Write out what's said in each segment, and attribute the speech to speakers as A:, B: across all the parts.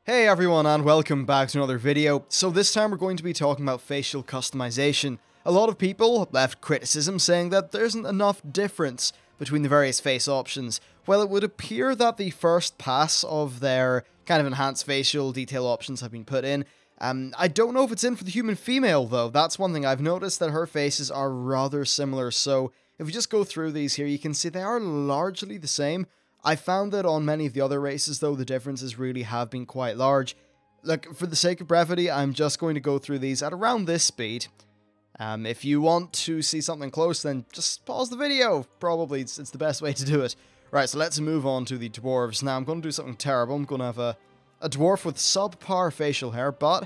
A: Hey everyone and welcome back to another video. So this time we're going to be talking about facial customization. A lot of people left criticism saying that there isn't enough difference between the various face options. Well, it would appear that the first pass of their kind of enhanced facial detail options have been put in. I don't know if it's in for the human female though. That's one thing I've noticed, that her faces are rather similar. So if we just go through these here, you can see they are largely the same. I found that on many of the other races, though, the differences really have been quite large. Look, for the sake of brevity, I'm just going to go through these at around this speed. If you want to see something close, then just pause the video. Probably it's the best way to do it. Right, so let's move on to the dwarves. Now, I'm going to do something terrible. I'm going to have a dwarf with subpar facial hair, but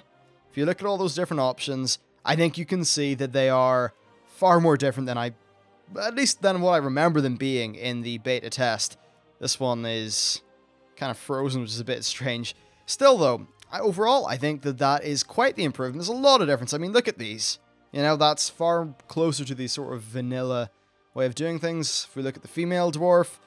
A: if you look at all those different options, I think you can see that they are far more different than at least than what I remember them being in the beta test. This one is kind of frozen, which is a bit strange. Still, though, overall, I think that is quite the improvement. There's a lot of difference. I mean, look at these. You know, that's far closer to the sort of vanilla way of doing things. If we look at the female dwarf,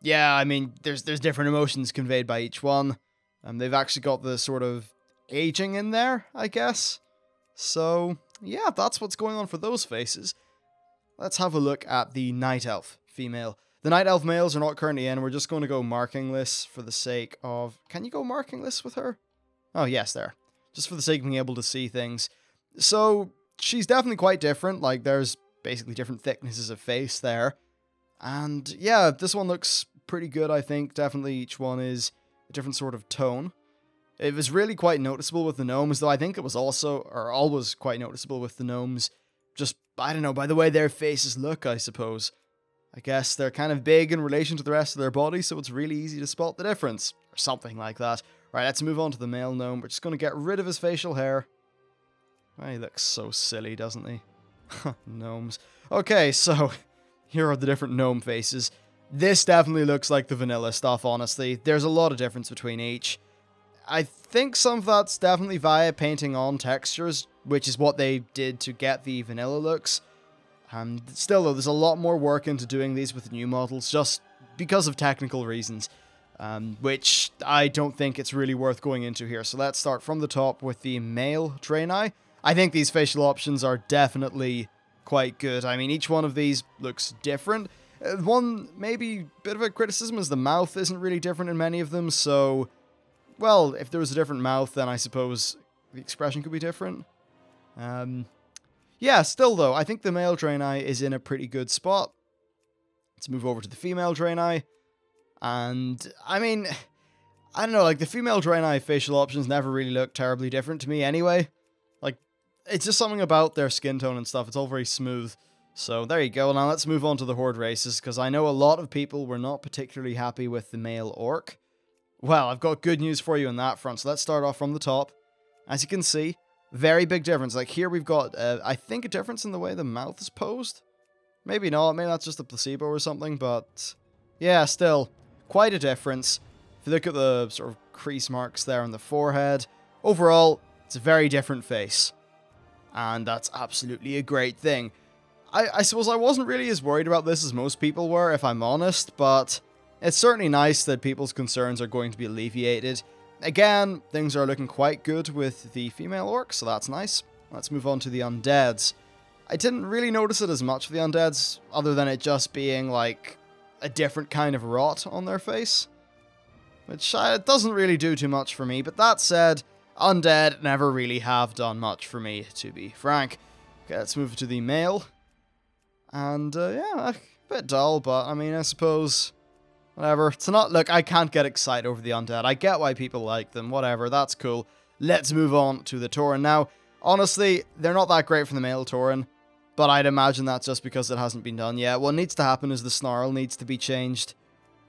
A: yeah, I mean, there's different emotions conveyed by each one. They've actually got the sort of aging in there, I guess. So, yeah, that's what's going on for those faces. Let's have a look at the night elf female. The night elf males are not currently in. We're just going to go markingless for the sake of... Can you go markingless with her? Oh, yes, there. Just for the sake of being able to see things. So, she's definitely quite different. Like, there's basically different thicknesses of face there. And, yeah, this one looks pretty good, I think. Definitely each one is a different sort of tone. It was really quite noticeable with the gnomes, though I think it was also, or always quite noticeable with the gnomes. Just, I don't know, by the way their faces look, I suppose. I guess they're kind of big in relation to the rest of their body, so it's really easy to spot the difference. Or something like that. Right, let's move on to the male gnome. We're just going to get rid of his facial hair. Oh, he looks so silly, doesn't he? Gnomes. Okay, so here are the different gnome faces. This definitely looks like the vanilla stuff, honestly. There's a lot of difference between each. I think some of that's definitely via painting on textures, which is what they did to get the vanilla looks. Still, though, there's a lot more work into doing these with new models, just because of technical reasons, which I don't think it's really worth going into here. So let's start from the top with the male Draenor. I think these facial options are definitely quite good. I mean, each one of these looks different. One maybe bit of a criticism is the mouth isn't really different in many of them, so, well, if there was a different mouth, then I suppose the expression could be different. Yeah, still though, I think the male Draenor is in a pretty good spot. Let's move over to the female Draenor. And, I mean, I don't know, like, the female Draenor facial options never really look terribly different to me anyway. Like, it's just something about their skin tone and stuff, it's all very smooth. So, there you go. Now let's move on to the horde races, because I know a lot of people were not particularly happy with the male orc. Well, I've got good news for you on that front, so let's start off from the top. As you can see, very big difference. Like, here we've got, I think, a difference in the way the mouth is posed. Maybe not. Maybe that's just a placebo or something, but yeah, still, quite a difference. If you look at the sort of crease marks there on the forehead, overall, it's a very different face. And that's absolutely a great thing. I suppose I wasn't really as worried about this as most people were, if I'm honest, but it's certainly nice that people's concerns are going to be alleviated. Again, things are looking quite good with the female orc, so that's nice. Let's move on to the undeads. I didn't really notice it as much for the undeads, other than it just being, like, a different kind of rot on their face. Which doesn't really do too much for me, but that said, undead never really have done much for me, to be frank. Okay, let's move to the male. And, yeah, a bit dull, but, I mean, I suppose... Whatever. It's not... Look, I can't get excited over the undead. I get why people like them. Whatever. That's cool. Let's move on to the Tauren. Now, honestly, they're not that great for the male Tauren, but I'd imagine that's just because it hasn't been done yet. What needs to happen is the snarl needs to be changed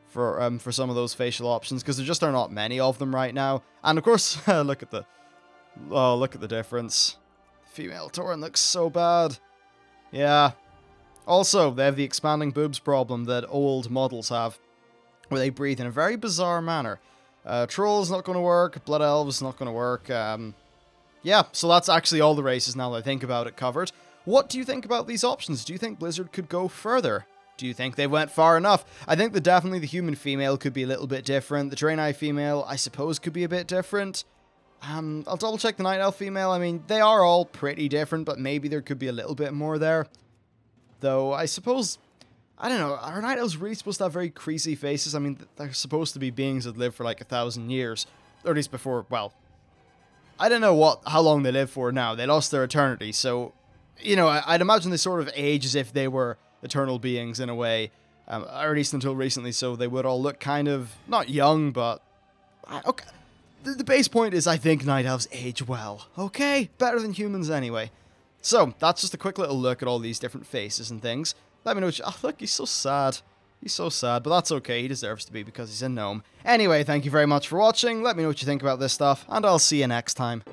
A: for some of those facial options, because there just are not many of them right now. And, of course, look at the difference. Female Tauren looks so bad. Yeah. Also, they have the expanding boobs problem that old models have, where they breathe in a very bizarre manner. Troll's not going to work, Blood Elves not going to work. Yeah, so that's actually all the races now that I think about it covered. What do you think about these options? Do you think Blizzard could go further? Do you think they went far enough? I think that definitely the human female could be a little bit different. The Draenei female, I suppose, could be a bit different. I'll double check the Night Elf female. I mean, they are all pretty different, but maybe there could be a little bit more there. Though, I suppose, I don't know, are Night Elves really supposed to have very creasy faces? I mean, they're supposed to be beings that live for like 1,000 years. Or at least before, well, I don't know how long they live for now. They lost their eternity, so, you know, I'd imagine they sort of age as if they were eternal beings in a way, or at least until recently, so they would all look kind of, not young, but, okay. The base point is I think Night Elves age well, okay? Better than humans anyway. So, that's just a quick little look at all these different faces and things. Let me know what you, oh look, he's so sad. He's so sad, but that's okay, he deserves to be because he's a gnome. Anyway, thank you very much for watching, let me know what you think about this stuff, and I'll see you next time.